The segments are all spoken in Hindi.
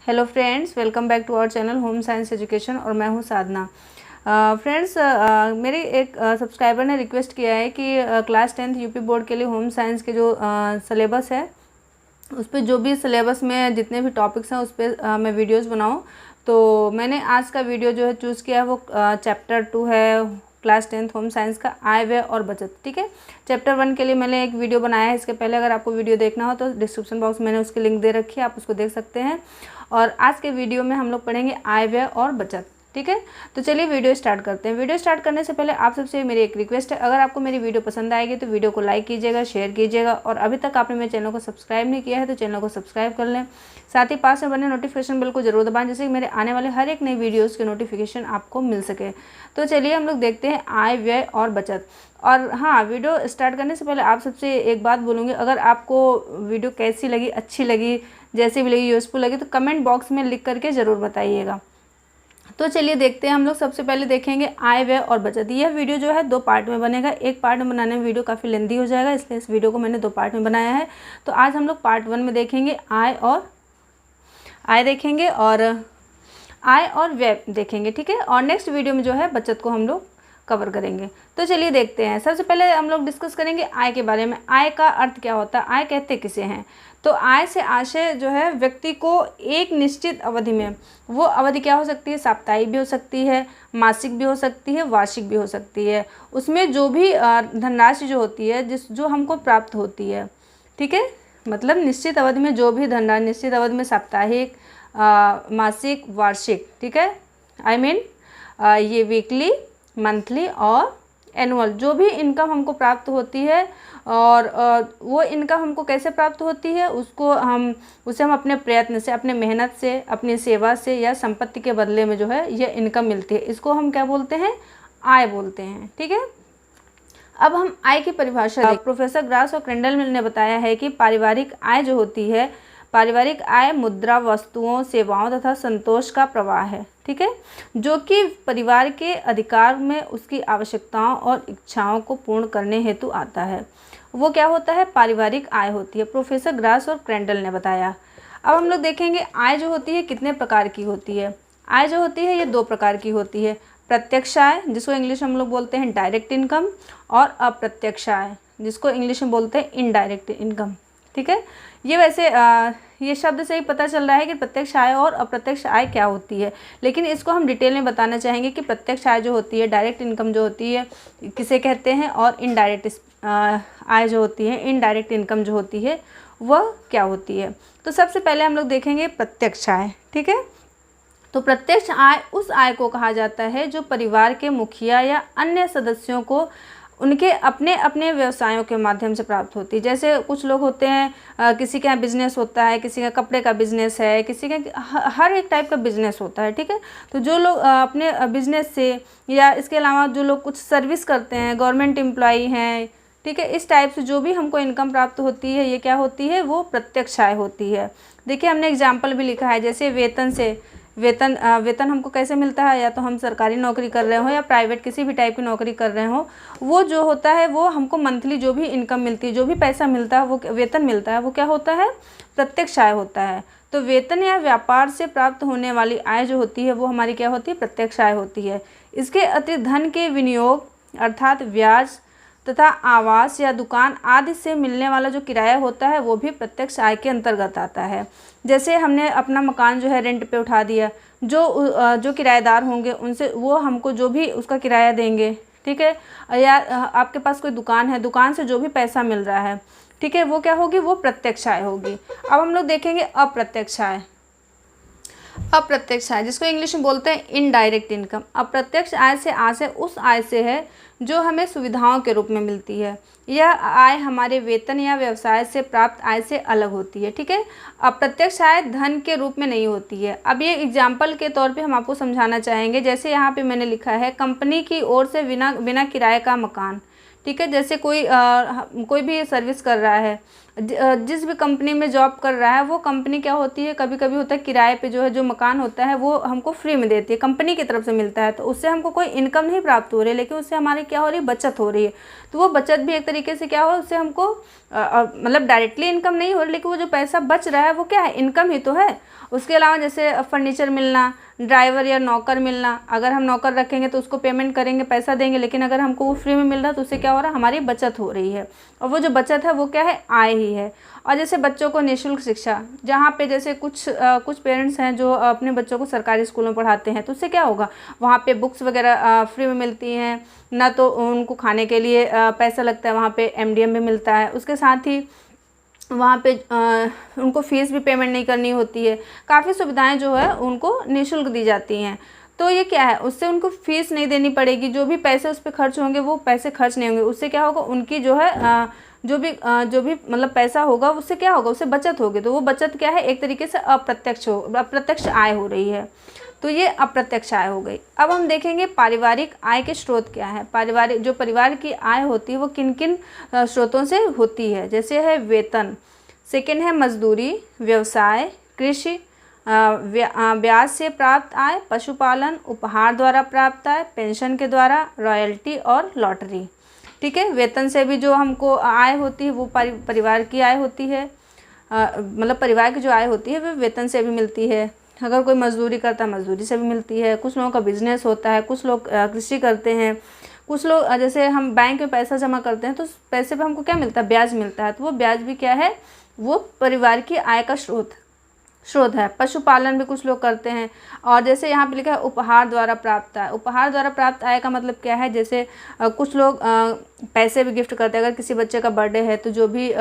Hello friends, welcome back to our channel home science education और मैं हूं साधना। फ्रेंड्स, मेरी एक सब्सक्राइबर ने रिक्वेस्ट किया है कि क्लास 10th यूपी बोर्ड के लिए होम साइंस के जो सिलेबस है उस पर जो भी सिलेबस में जितने भी टॉपिक्स हैं उस पर मैं वीडियोस बनाऊं। तो मैंने आज का वीडियो जो है चूज़ किया है वो चैप्टर 2 है क्लास 10th होम साइंस का, आय व्यय और बचत। ठीक है, चैप्टर 1 के लिए मैंने एक वीडियो बनाया है। इसके पहले अगर आपको वीडियो देखना हो तो डिस्क्रिप्शन बॉक्स में मैंने उसकी लिंक दे रखी है, आप उसको देख सकते हैं। और आज के वीडियो में हम लोग पढ़ेंगे आय व्यय और बचत। ठीक है, तो चलिए वीडियो स्टार्ट करते हैं। वीडियो स्टार्ट करने से पहले आप सबसे मेरी एक रिक्वेस्ट है, अगर आपको मेरी वीडियो पसंद आएगी तो वीडियो को लाइक कीजिएगा, शेयर कीजिएगा, और अभी तक आपने मेरे चैनल को सब्सक्राइब नहीं किया है तो चैनल को सब्सक्राइब कर लें। साथ ही पास में बने नोटिफिकेशन बेल को जरूर दबाएं, जिससे कि मेरे आने वाले हर एक नई वीडियोज़ के नोटिफिकेशन आपको मिल सके। तो चलिए हम लोग देखते हैं आय व्यय और बचत। और हाँ, वीडियो स्टार्ट करने से पहले आप सबसे एक बात बोलूँगी, अगर आपको वीडियो कैसी लगी, अच्छी लगी, जैसी भी लगी, यूज़फुल लगी, तो कमेंट बॉक्स में लिख करके ज़रूर बताइएगा। तो चलिए देखते हैं, हम लोग सबसे पहले देखेंगे आय व्यय और बचत। यह वीडियो जो है 2 पार्ट में बनेगा। एक पार्ट में बनाने में वीडियो काफ़ी लेंदी हो जाएगा, इसलिए इस वीडियो को मैंने 2 पार्ट में बनाया है। तो आज हम लोग पार्ट 1 में देखेंगे आय देखेंगे और आय और व्यय देखेंगे। ठीक है, और नेक्स्ट वीडियो में जो है बचत को हम लोग कवर करेंगे। तो चलिए देखते हैं। सबसे पहले हम लोग डिस्कस करेंगे आय के बारे में। आय का अर्थ क्या होता है, आय कहते किसे हैं? तो आय से आशय जो है व्यक्ति को एक निश्चित अवधि में, वो अवधि क्या हो सकती है, साप्ताहिक भी हो सकती है, मासिक भी हो सकती है, वार्षिक भी हो सकती है, उसमें जो भी धनराशि जो होती है जो हमको प्राप्त होती है। ठीक है, मतलब निश्चित अवधि में जो भी धनराशि, निश्चित अवधि में साप्ताहिक, मासिक, वार्षिक। ठीक है, आई मीन ये वीकली, मंथली और एनुअल जो भी इनकम हमको प्राप्त होती है, और वो इनकम हमको कैसे प्राप्त होती है, उसे हम अपने प्रयत्न से, अपने मेहनत से, अपनी सेवा से या संपत्ति के बदले में जो है ये इनकम मिलती है। इसको हम क्या बोलते हैं, आय बोलते हैं। ठीक है, अब हम आय की परिभाषा प्रोफेसर ग्रास और क्रेंडल ने बताया है कि पारिवारिक आय जो होती है, पारिवारिक आय मुद्रा, वस्तुओं, सेवाओं तथा संतोष का प्रवाह है। ठीक है, जो कि परिवार के अधिकार में उसकी आवश्यकताओं और इच्छाओं को पूर्ण करने हेतु आता है, वो क्या होता है, पारिवारिक आय होती है। प्रोफेसर ग्रास और क्रेंडल ने बताया। अब हम लोग देखेंगे आय जो होती है कितने प्रकार की होती है। आय जो होती है ये 2 प्रकार की होती है, प्रत्यक्ष आय जिसको इंग्लिश में हम लोग बोलते हैं डायरेक्ट इनकम, और अप्रत्यक्ष आय जिसको इंग्लिश में बोलते हैं इनडायरेक्ट इनकम। ठीक है, ये वैसे ये शब्द से ही पता चल रहा है कि प्रत्यक्ष आय और अप्रत्यक्ष आय क्या होती है, लेकिन इसको हम डिटेल में बताना चाहेंगे कि प्रत्यक्ष आय जो होती है, डायरेक्ट इनकम जो होती है किसे कहते हैं, और इनडायरेक्ट आय जो होती है, इनडायरेक्ट इनकम जो होती है वह क्या होती है। तो सबसे पहले हम लोग देखेंगे प्रत्यक्ष आय। ठीक है, तो प्रत्यक्ष आय उस आय को कहा जाता है जो परिवार के मुखिया या अन्य सदस्यों को उनके अपने अपने व्यवसायों के माध्यम से प्राप्त होती है। जैसे कुछ लोग होते हैं, किसी का बिजनेस होता है, किसी का कपड़े का बिजनेस है, किसी का हर एक टाइप का बिजनेस होता है। ठीक है, तो जो लोग अपने बिजनेस से, या इसके अलावा जो लोग कुछ सर्विस करते हैं, गवर्नमेंट एम्प्लॉई हैं, ठीक है, इस टाइप से जो भी हमको इनकम प्राप्त होती है ये क्या होती है, वो प्रत्यक्ष आय होती है। देखिए हमने एग्जाम्पल भी लिखा है, जैसे वेतन से, वेतन हमको कैसे मिलता है, या तो हम सरकारी नौकरी कर रहे हो या प्राइवेट किसी भी टाइप की नौकरी कर रहे हो, वो जो होता है वो हमको मंथली जो भी इनकम मिलती है, जो भी पैसा मिलता है, वो वेतन मिलता है, वो क्या होता है, प्रत्यक्ष आय होता है। तो वेतन या व्यापार से प्राप्त होने वाली आय जो होती है वो हमारी क्या होती है, प्रत्यक्ष आय होती है। इसके अतिरिक्त धन के विनियोग अर्थात ब्याज तथा आवास या दुकान आदि से मिलने वाला जो किराया होता है वो भी प्रत्यक्ष आय के अंतर्गत आता है। जैसे हमने अपना मकान जो है रेंट पे उठा दिया, जो किराएदार होंगे उनसे वो हमको जो भी उसका किराया देंगे, ठीक है, या आपके पास कोई दुकान है, दुकान से जो भी पैसा मिल रहा है, ठीक है, वो क्या होगी, वो प्रत्यक्ष आय होगी। अब हम लोग देखेंगे अप्रत्यक्ष आय। अप्रत्यक्ष आय जिसको इंग्लिश में बोलते हैं इनडायरेक्ट इनकम। अप्रत्यक्ष आय से आशय उस आय से है जो हमें सुविधाओं के रूप में मिलती है। यह आय हमारे वेतन या व्यवसाय से प्राप्त आय से अलग होती है। ठीक है, अप्रत्यक्ष आय धन के रूप में नहीं होती है। अब ये एग्जाम्पल के तौर पे हम आपको समझाना चाहेंगे। जैसे यहाँ पे मैंने लिखा है कंपनी की ओर से बिना किराए का मकान। ठीक है, जैसे कोई भी सर्विस कर रहा है जिस भी कंपनी में जॉब कर रहा है वो कंपनी क्या होती है, कभी कभी होता है किराए पे जो है जो मकान होता है वो हमको फ्री में देती है, कंपनी की तरफ से मिलता है, तो उससे हमको कोई इनकम नहीं प्राप्त हो रही है, लेकिन उससे हमारी क्या हो रही है, बचत हो रही है। तो वो बचत भी एक तरीके से क्या हो, उससे हमको मतलब डायरेक्टली इनकम नहीं हो रही, लेकिन वो जो पैसा बच रहा है वो क्या है, इनकम ही तो है। उसके अलावा जैसे फर्नीचर मिलना, ड्राइवर या नौकर मिलना, अगर हम नौकर रखेंगे तो उसको पेमेंट करेंगे, पैसा देंगे, लेकिन अगर हमको वो फ्री में मिल रहा है तो उससे क्या हो रहा है, हमारी बचत हो रही है, और वो जो बचत है वो क्या है, आय ही है। और जैसे बच्चों को निःशुल्क शिक्षा, जहाँ पे जैसे कुछ पेरेंट्स हैं जो अपने बच्चों को सरकारी स्कूलों में पढ़ाते हैं, तो उससे क्या होगा, वहाँ पे बुक्स वगैरह फ्री में मिलती हैं, ना तो उनको खाने के लिए पैसा लगता है, वहाँ पे MDM भी मिलता है, उसके साथ ही वहाँ पे उनको फ़ीस भी पेमेंट नहीं करनी होती है, काफ़ी सुविधाएं जो है उनको निःशुल्क दी जाती हैं। तो ये क्या है, उससे उनको फ़ीस नहीं देनी पड़ेगी, जो भी पैसे उस पर खर्च होंगे वो पैसे खर्च नहीं होंगे, उससे क्या होगा, उनकी जो है जो भी मतलब पैसा होगा उससे क्या होगा, उससे बचत होगी, तो वो बचत क्या है, एक तरीके से अप्रत्यक्ष आय हो रही है। तो ये अप्रत्यक्ष आय हो गई। अब हम देखेंगे पारिवारिक आय के स्रोत क्या है। परिवार की आय होती है वो किन किन स्रोतों से होती है, जैसे है वेतन, सेकंड है मजदूरी, व्यवसाय, कृषि, ब्याज से प्राप्त आय, पशुपालन, उपहार द्वारा प्राप्त आय, पेंशन के द्वारा, रॉयल्टी और लॉटरी। ठीक है, वेतन से भी जो हमको आय होती है वो परिवार की आय होती है, मतलब परिवार की जो आय होती है वो वेतन से भी मिलती है। अगर कोई मजदूरी करता है मजदूरी से भी मिलती है, कुछ लोगों का बिजनेस होता है, कुछ लोग कृषि करते हैं, कुछ लोग जैसे हम बैंक में पैसा जमा करते हैं तो पैसे पे हमको क्या मिलता है, ब्याज मिलता है, तो वो ब्याज भी क्या है, वो परिवार की आय का स्रोत है। पशुपालन भी कुछ लोग करते हैं। और जैसे यहाँ पे लिखा है उपहार द्वारा प्राप्त आय, उपहार द्वारा प्राप्त आय का मतलब क्या है, जैसे कुछ लोग पैसे भी गिफ्ट करते हैं, अगर किसी बच्चे का बर्थडे है तो जो भी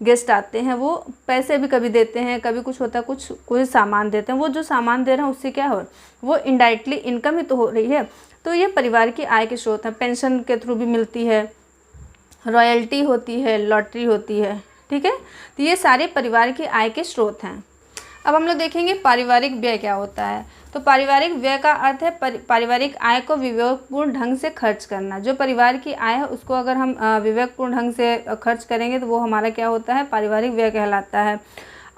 गेस्ट आते हैं वो पैसे भी कभी देते हैं, कभी कुछ होता है कोई सामान देते हैं, वो जो सामान दे रहे हैं उससे क्या हो, वो इनडायरेक्टली इनकम ही तो हो रही है। तो ये परिवार की आय के स्रोत है। पेंशन के थ्रू भी मिलती है, रॉयल्टी होती है, लॉटरी होती है। ठीक है, तो ये सारे परिवार की आय के स्रोत हैं। अब हम लोग देखेंगे पारिवारिक व्यय क्या होता है। तो पारिवारिक व्यय का अर्थ है पारिवारिक आय को विवेकपूर्ण ढंग से खर्च करना। जो परिवार की आय है उसको अगर हम विवेकपूर्ण ढंग से खर्च करेंगे तो वो हमारा क्या होता है, पारिवारिक व्यय कहलाता है।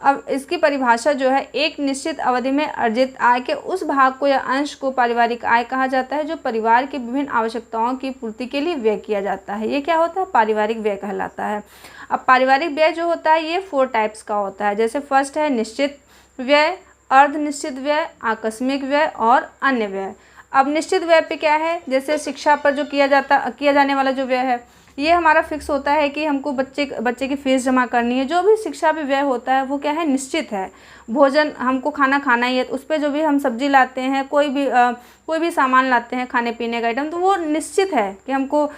अब इसकी परिभाषा जो है, एक निश्चित अवधि में अर्जित आय के उस भाग को या अंश को पारिवारिक आय कहा जाता है जो परिवार की विभिन्न आवश्यकताओं की पूर्ति के लिए व्यय किया जाता है। ये क्या होता है, पारिवारिक व्यय कहलाता है। अब पारिवारिक व्यय जो होता है ये 4 टाइप्स का होता है। जैसे फर्स्ट है निश्चित व्यय, अर्ध निश्चित व्यय, आकस्मिक व्यय और अन्य व्यय। अब निश्चित व्यय पे क्या है, जैसे शिक्षा पर जो किया जाने वाला जो व्यय है, ये हमारा फिक्स होता है कि हमको बच्चे की फीस जमा करनी है। जो भी शिक्षा पे व्यय होता है वो क्या है, निश्चित है। भोजन, हमको खाना खाना ही है, तो उस पर जो भी हम सब्जी लाते हैं, कोई भी सामान लाते हैं खाने पीने का आइटम, तो वो निश्चित है कि हमको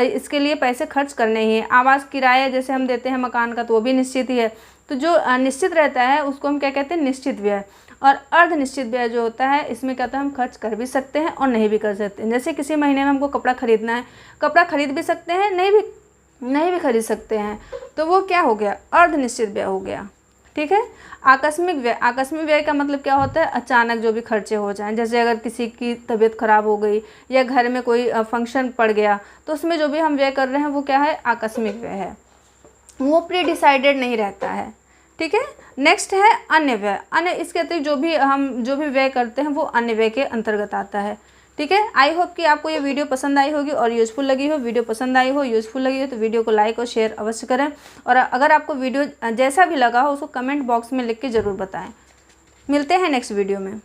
इसके लिए पैसे खर्च करने ही है। आवास किराया जैसे हम देते हैं मकान का, तो वो भी निश्चित ही है। तो जो निश्चित रहता है उसको हम क्या कहते हैं, निश्चित व्यय। और अर्ध निश्चित व्यय जो होता है, इसमें क्या होता है, हम खर्च कर भी सकते हैं और नहीं भी कर सकते हैं। जैसे किसी महीने में हमको कपड़ा खरीदना है, कपड़ा खरीद भी सकते हैं, नहीं भी खरीद सकते हैं, तो वो क्या हो गया, अर्ध निश्चित व्यय हो गया। ठीक है। आकस्मिक व्यय का मतलब क्या होता है, अचानक जो भी खर्चे हो जाएं, जैसे अगर किसी की तबीयत खराब हो गई या घर में कोई फंक्शन पड़ गया, तो उसमें जो भी हम व्यय कर रहे हैं वो क्या है, आकस्मिक व्यय है, वो प्री डिसाइडेड नहीं रहता है। ठीक है। नेक्स्ट है अन्य व्यय। अन्य, इसके अतिरिक्त जो भी व्यय करते हैं वो अन्य व्यय के अंतर्गत आता है। ठीक है। आई होप कि आपको ये वीडियो पसंद आई होगी और यूज़फुल लगी हो। वीडियो पसंद आई हो, यूज़फुल लगी हो तो वीडियो को लाइक और शेयर अवश्य करें। और अगर आपको वीडियो जैसा भी लगा हो उसको कमेंट बॉक्स में लिख के ज़रूर बताएं। मिलते हैं नेक्स्ट वीडियो में।